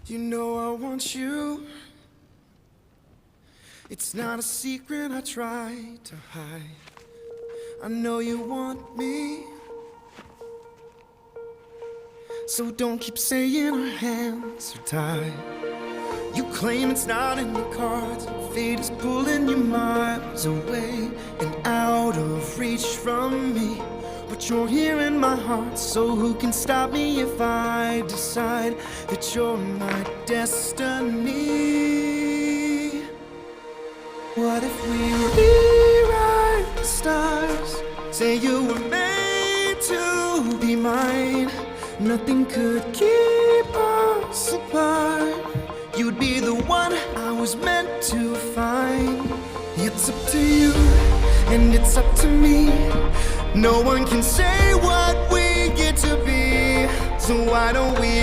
You know I want you. It's not a secret I try to hide. I know you want me, so don't keep saying our hands are tied. You claim it's not in the cards, fate is pulling you miles away and out of reach from me. But you're here in my heart, so who can stop me if I decide that you're my destiny? What if we rewrite the stars? Say you were made to be mine. Nothing could keep us apart. You'd be the one I was meant to find. It's up to you, and it's up to me. No one can say what we get to be, so why don't we